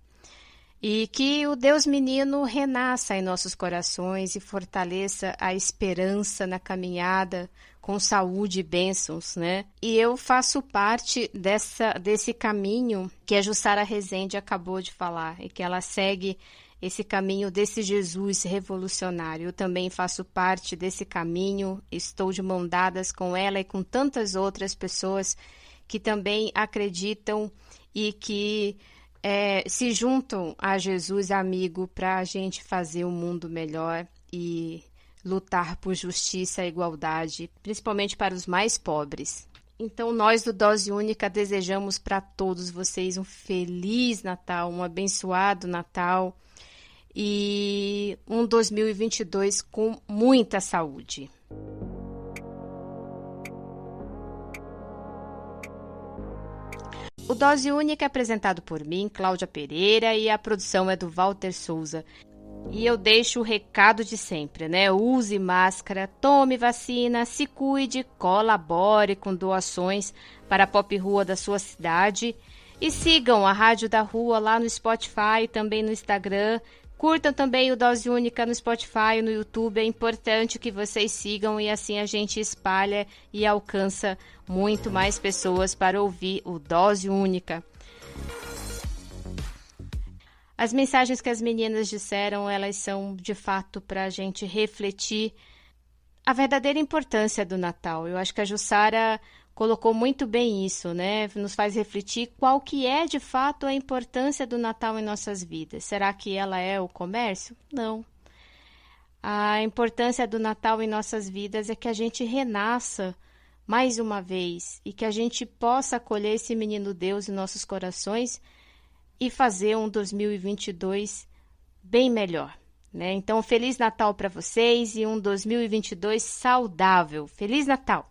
E que o Deus Menino renasça em nossos corações e fortaleça a esperança na caminhada com saúde e bênçãos, né? E eu faço parte desse caminho que a Jussara Rezende acabou de falar, e que ela segue esse caminho desse Jesus revolucionário. Eu também faço parte desse caminho, estou de mão dadas com ela e com tantas outras pessoas que também acreditam e que se juntam a Jesus amigo para a gente fazer um mundo melhor e lutar por justiça e igualdade, principalmente para os mais pobres. Então, nós do Dose Única desejamos para todos vocês um feliz Natal, um abençoado Natal e um 2022 com muita saúde. O Dose Única é apresentado por mim, Cláudia Pereira, e a produção é do Walter Souza. E eu deixo o recado de sempre, né? Use máscara, tome vacina, se cuide, colabore com doações para a Pop Rua da sua cidade. E sigam a Rádio da Rua lá no Spotify, também no Instagram. Curtam também o Dose Única no Spotify, no YouTube. É importante que vocês sigam e assim a gente espalha e alcança muito mais pessoas para ouvir o Dose Única. As mensagens que as meninas disseram, elas são de fato para a gente refletir a verdadeira importância do Natal. Eu acho que a Jussara colocou muito bem isso, né? Nos faz refletir qual que é de fato a importância do Natal em nossas vidas. Será que ela é o comércio? Não. A importância do Natal em nossas vidas é que a gente renasça mais uma vez e que a gente possa acolher esse menino Deus em nossos corações e fazer um 2022 bem melhor, né? Então, Feliz Natal para vocês e um 2022 saudável. Feliz Natal!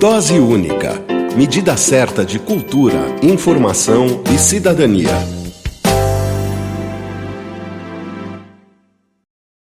Dose Única. Medida certa de cultura, informação e cidadania.